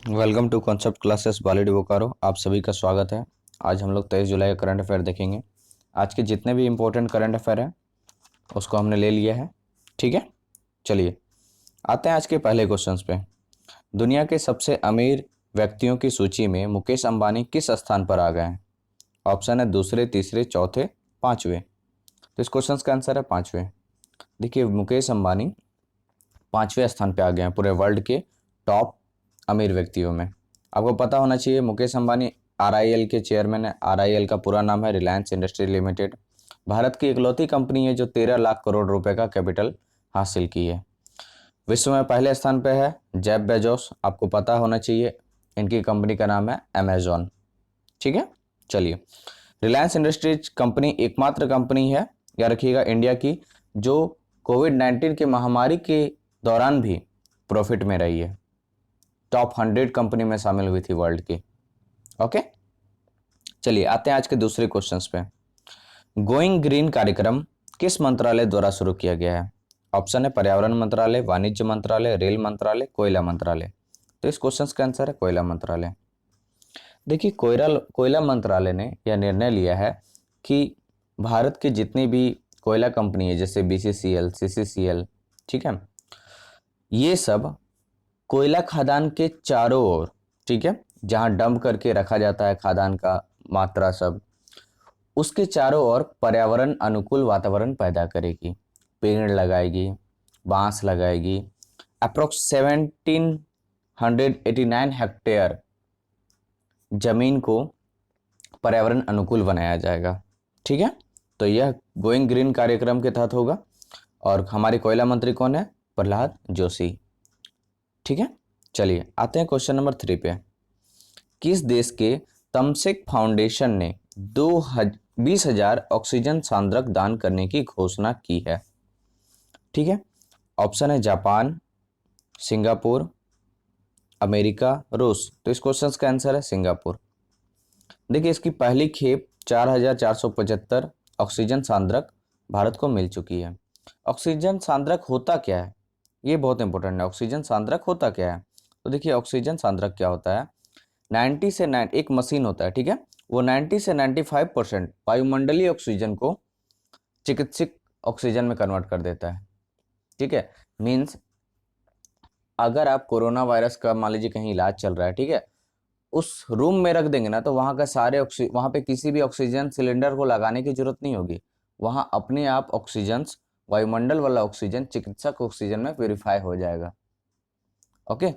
Welcome to concept classes Balidih Bokaro. आप सभी का स्वागत है। आज हम लोग 23 जुलाई का करंट अफेयर देखेंगे। आज के जितने भी इम्पोर्टेंट करंट अफेयर हैं उसको हमने ले लिया है। ठीक है, चलिए आते हैं आज के पहले क्वेश्चंस पे। दुनिया के सबसे अमीर व्यक्तियों की सूची में मुकेश अंबानी किस स्थान पर आ गए हैं? ऑप्शन है दूसरे, तीसरे, चौथे, पाँचवें। तो इस क्वेश्चन का आंसर है पाँचवें। देखिए, मुकेश अंबानी पाँचवें स्थान पे आ गए हैं पूरे वर्ल्ड के टॉप अमीर व्यक्तियों में। आपको पता होना चाहिए मुकेश अंबानी आरआईएल के चेयरमैन है। आरआईएल का पूरा नाम है रिलायंस इंडस्ट्री लिमिटेड। भारत की इकलौती कंपनी है जो 13 लाख करोड़ रुपए का कैपिटल हासिल की है। विश्व में पहले स्थान पे है जेफ बेजोस। आपको पता होना चाहिए इनकी कंपनी का नाम है अमेजॉन। ठीक है, चलिए। रिलायंस इंडस्ट्रीज कंपनी एकमात्र कंपनी है, याद रखिएगा, इंडिया की जो कोविड-19 की महामारी के दौरान भी प्रॉफिट में रही है। टॉप 100 कंपनी में शामिल हुई थी वर्ल्ड की। ओके, चलिए आते हैं आज के दूसरे क्वेश्चंस पे। गोइंग ग्रीन कार्यक्रम किस मंत्रालय द्वारा शुरू किया गया है? ऑप्शन है पर्यावरण मंत्रालय, वाणिज्य मंत्रालय, रेल मंत्रालय, कोयला मंत्रालय। तो इस क्वेश्चन का आंसर है कोयला मंत्रालय। देखिए, कोयला मंत्रालय ने यह निर्णय लिया है कि भारत के जितनी भी कोयला कंपनी है जैसे बीसीसीएल, सीसीसीएल, ठीक है, ये सब कोयला खदान के चारों ओर, ठीक है, जहां डंप करके रखा जाता है खादान का मात्रा सब, उसके चारों ओर पर्यावरण अनुकूल वातावरण पैदा करेगी। पेड़ लगाएगी, बांस लगाएगी। अप्रोक्स 1789 हेक्टेयर जमीन को पर्यावरण अनुकूल बनाया जाएगा। ठीक है, तो यह गोइंग ग्रीन कार्यक्रम के तहत होगा। और हमारे कोयला मंत्री कौन है? प्रहलाद जोशी। ठीक है, चलिए आते हैं क्वेश्चन नंबर 3 पे। किस देश के तमसेक फाउंडेशन ने 20,000 ऑक्सीजन सांद्रक दान करने की घोषणा की है? ठीक है, ऑप्शन है जापान, सिंगापुर, अमेरिका, रूस। तो इस क्वेश्चन का आंसर है सिंगापुर। देखिए, इसकी पहली खेप 4,475 ऑक्सीजन सांद्रक भारत को मिल चुकी है। ऑक्सीजन सांद्रक होता क्या है, ये बहुत इंपॉर्टेंट है। ऑक्सीजन सांद्रक होता क्या है? तो देखिए, ऑक्सीजन सांद्रक क्या होता है, 90 से 9 एक मशीन होता है, ठीक है, वो 90 से 95% वायुमंडलीय ऑक्सीजन को चिकित्सक ऑक्सीजन में कन्वर्ट कर देता है। ठीक है, मीन्स अगर आप कोरोना वायरस का मान लीजिए कहीं इलाज चल रहा है, ठीक है, उस रूम में रख देंगे ना तो वहां का वहां पे किसी भी ऑक्सीजन सिलेंडर को लगाने की जरूरत नहीं होगी। वहां अपने आप ऑक्सीजन, वायुमंडल वाला ऑक्सीजन चिकित्सक ऑक्सीजन में प्यूरिफाई हो जाएगा। ओके,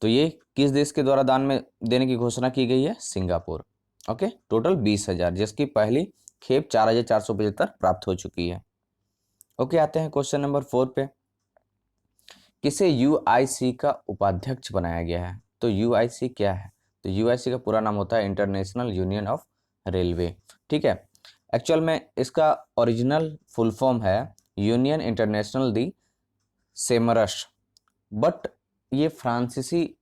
तो ये किस देश के द्वारा दान में देने की घोषणा की गई है? सिंगापुर। ओके, टोटल 20,000, जिसकी पहली खेप 4,475 प्राप्त हो चुकी है। ओके, आते हैं क्वेश्चन नंबर 4 पे। किसे यूआईसी का उपाध्यक्ष बनाया गया है? तो यूआईसी क्या है? तो यूआईसी का पूरा नाम होता है इंटरनेशनल यूनियन ऑफ रेलवे। ठीक है, एक्चुअल में इसका ओरिजिनल फुल फॉर्म है union international the Semrush, but ये फ्रांसीसी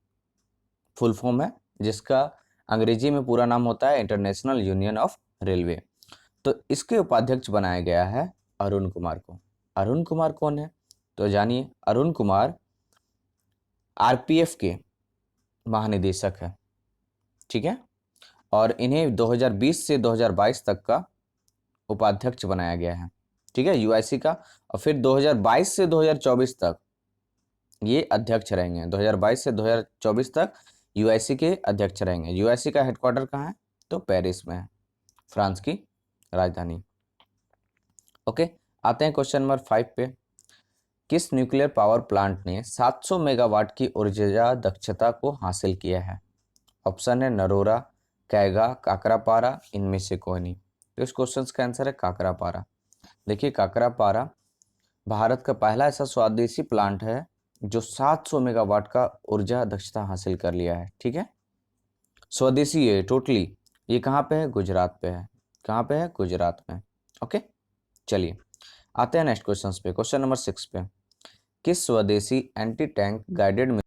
फुल फॉर्म है जिसका अंग्रेजी में पूरा नाम होता है इंटरनेशनल यूनियन ऑफ रेलवे। तो इसके उपाध्यक्ष बनाया गया है अरुण कुमार को। अरुण कुमार कौन है? तो जानिए, अरुण कुमार आरपीएफ के महानिदेशक है। ठीक है, और इन्हें 2020 से 2022 तक का उपाध्यक्ष बनाया गया है। ठीक है, यूआईसी का। और फिर 2022 से 2024 तक ये अध्यक्ष रहेंगे। 2022 से 2024 तक यूआईसी के अध्यक्ष रहेंगे। यूआईसी का हेडक्वार्टर कहाँ है? तो पेरिस में है, फ्रांस की राजधानी। ओके, आते हैं क्वेश्चन नंबर 5 पे। किस न्यूक्लियर पावर प्लांट ने 700 मेगावाट की ऊर्जा दक्षता को हासिल किया है? ऑप्शन है नरोरा, कैगा, काकरापारा, इनमें से कोई नहीं। तो इस क्वेश्चन का आंसर है काकरापारा। देखिए, काकरापारा भारत का पहला ऐसा स्वदेशी प्लांट है जो 700 मेगावाट का ऊर्जा दक्षता हासिल कर लिया है। ठीक है, स्वदेशी है टोटली। ये कहाँ पे है? गुजरात पे है। कहाँ पे है? गुजरात में। ओके, चलिए आते हैं नेक्स्ट क्वेश्चन पे। क्वेश्चन नंबर 6 पे। किस स्वदेशी एंटी टैंक गाइडेड मिसाइल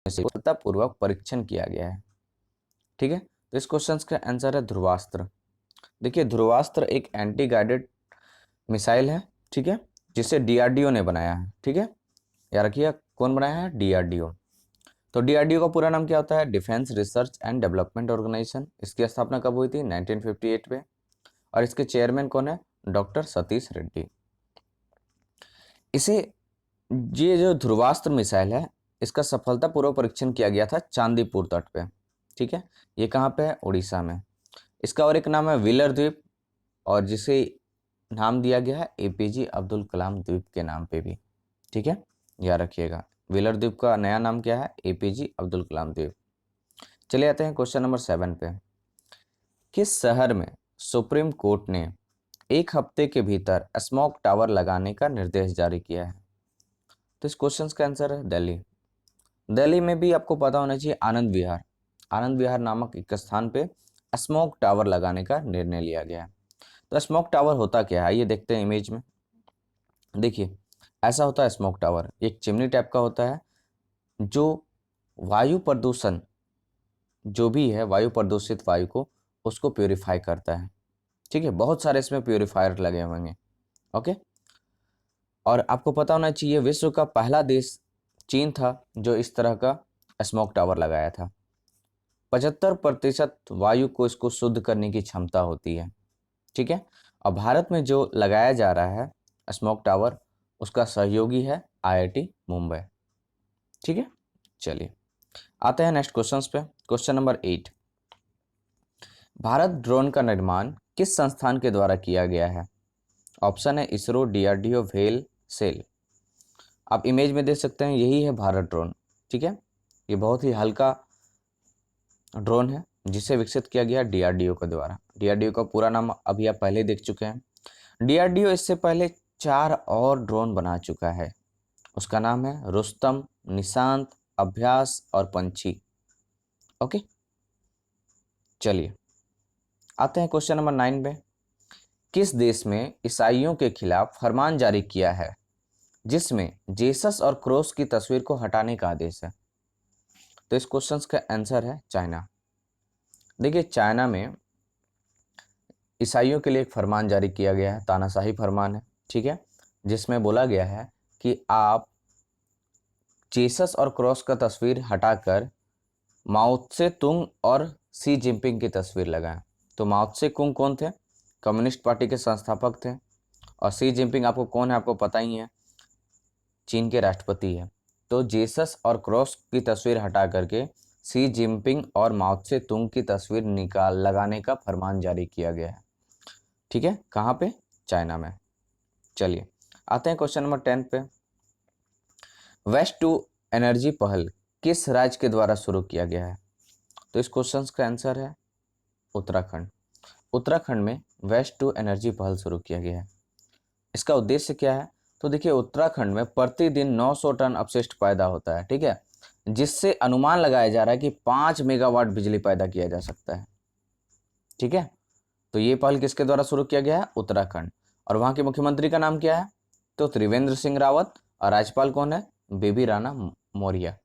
से सफलतापूर्वक परीक्षण किया गया है? ठीक है, तो इस क्वेश्चन का आंसर है ध्रुवास्त्र। देखिए, ध्रुवास्त्र एक एंटी गाइडेड मिसाइल है, ठीक है, जिसे डीआरडीओ ने बनाया है। ठीक है, याद रखिए, कौन बनाया है? डीआरडीओ। तो डीआरडीओ का पूरा नाम क्या होता है? Defence research and development organisation. इसकी स्थापना कब हुई थी? 1958 में। और इसके चेयरमैन कौन है? डॉक्टर सतीश रेड्डी। इसे ये जो ध्रुवास्त्र मिसाइल है, इसका सफलतापूर्वक परीक्षण किया गया था चांदीपुर तट पे। ठीक है, ये कहाँ पे है? उड़ीसा में। इसका और एक नाम है व्हीलर द्वीप, और जिसे नाम दिया गया है एपीजे अब्दुल कलाम द्वीप के नाम पे भी। ठीक है, याद रखिएगा, व्हीलर द्वीप का नया नाम क्या है? एपीजे अब्दुल कलाम द्वीप। चले आते हैं क्वेश्चन नंबर 7 पे। किस शहर में सुप्रीम कोर्ट ने 1 हफ्ते के भीतर स्मोक टावर लगाने का निर्देश जारी किया है? तो इस क्वेश्चन का आंसर है दिल्ली। दिल्ली में भी आपको पता होना चाहिए आनंद विहार, आनंद विहार नामक एक स्थान पे स्मोक टावर लगाने का निर्णय लिया गया है। तो स्मोक टावर होता क्या है, ये देखते हैं इमेज में। देखिए, ऐसा होता है स्मोक टावर, एक चिमनी टाइप का होता है जो वायु प्रदूषण, जो भी है वायु प्रदूषित वायु को, उसको प्योरीफाई करता है। ठीक है, बहुत सारे इसमें प्योरीफायर लगे होंगे। ओके, और आपको पता होना चाहिए विश्व का पहला देश चीन था जो इस तरह का स्मोक टावर लगाया था। 75% वायु को इसको शुद्ध करने की क्षमता होती है। ठीक है, और भारत में जो लगाया जा रहा है स्मोक टावर, उसका सहयोगी है आईआईटी मुंबई। ठीक है, चलिए आते हैं नेक्स्ट क्वेश्चंस पे। क्वेश्चन नंबर 8, भारत ड्रोन का निर्माण किस संस्थान के द्वारा किया गया है? ऑप्शन है इसरो, डीआरडीओ, वेल, सेल। आप इमेज में देख सकते हैं, यही है भारत ड्रोन। ठीक है, ये बहुत ही हल्का ड्रोन है जिसे विकसित किया गया डीआरडीओ के द्वारा। डीआरडीओ का पूरा नाम अभी आप पहले देख चुके हैं। डीआरडीओ इससे पहले 4 और ड्रोन बना चुका है। उसका नाम है रुस्तम, निशांत, अभ्यास और पंछी। ओके, चलिए आते हैं क्वेश्चन नंबर 9 पे। किस देश में ईसाइयों के खिलाफ फरमान जारी किया है जिसमें जेसस और क्रॉस की तस्वीर को हटाने का आदेश है? तो इस क्वेश्चन का आंसर है चाइना। देखिए, चाइना में ईसाइयों के लिए एक फरमान जारी किया गया है, तानाशाही फरमान है। ठीक है, जिसमें बोला गया है कि आप जेसस और क्रॉस का तस्वीर हटाकर माओ त्से तुंग और सी जिनपिंग की तस्वीर लगाएं। तो माओ त्से तुंग कौन थे? कम्युनिस्ट पार्टी के संस्थापक थे। और सी जिनपिंग आपको कौन है? आपको पता ही है, चीन के राष्ट्रपति है। तो जेसस और क्रॉस की तस्वीर हटा करके सी जिनपिंग और माओ त्से तुंग की तस्वीर लगाने का फरमान जारी किया गया है। ठीक है, कहाँ पे? चाइना में। चलिए आते हैं क्वेश्चन नंबर 10 पे। वेस्ट टू एनर्जी पहल किस राज्य के द्वारा शुरू किया गया है? तो इस क्वेश्चन का आंसर है उत्तराखंड। उत्तराखंड में वेस्ट टू एनर्जी पहल शुरू किया गया है। इसका उद्देश्य क्या है? तो देखिए, उत्तराखंड में प्रतिदिन 900 टन अपशिष्ट पैदा होता है। ठीक है, जिससे अनुमान लगाया जा रहा है कि 5 मेगावाट बिजली पैदा किया जा सकता है। ठीक है, तो ये पहल किसके द्वारा शुरू किया गया है? उत्तराखंड। और वहां के मुख्यमंत्री का नाम क्या है? तो त्रिवेंद्र सिंह रावत। और राज्यपाल कौन है? बेबी राणा मौर्य।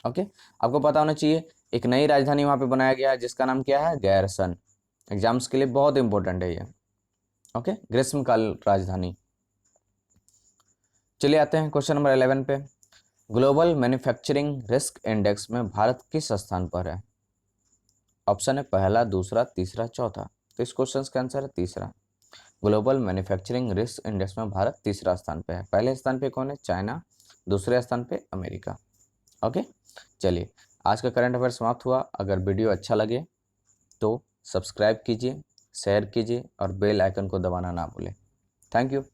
ओके, आपको पता होना चाहिए एक नई राजधानी वहां पे बनाया गया है जिसका नाम क्या है? गैरसन। एग्जाम्स के लिए बहुत इंपॉर्टेंट है ये। ओके, ग्रीष्मकाल राजधानी। चलिए आते हैं क्वेश्चन नंबर 11 पे। ग्लोबल मैन्युफैक्चरिंग रिस्क इंडेक्स में भारत किस स्थान पर है? ऑप्शन है पहला, दूसरा, तीसरा, चौथा। तो इस क्वेश्चन का आंसर है तीसरा। ग्लोबल मैन्युफैक्चरिंग रिस्क इंडेक्स में भारत तीसरा स्थान पे है। पहले स्थान पे कौन है? चाइना। दूसरे स्थान पे अमेरिका। ओके, चलिए आज का करंट अफेयर समाप्त हुआ। अगर वीडियो अच्छा लगे तो सब्सक्राइब कीजिए, शेयर कीजिए और बेल आइकन को दबाना ना भूलें। Thank you.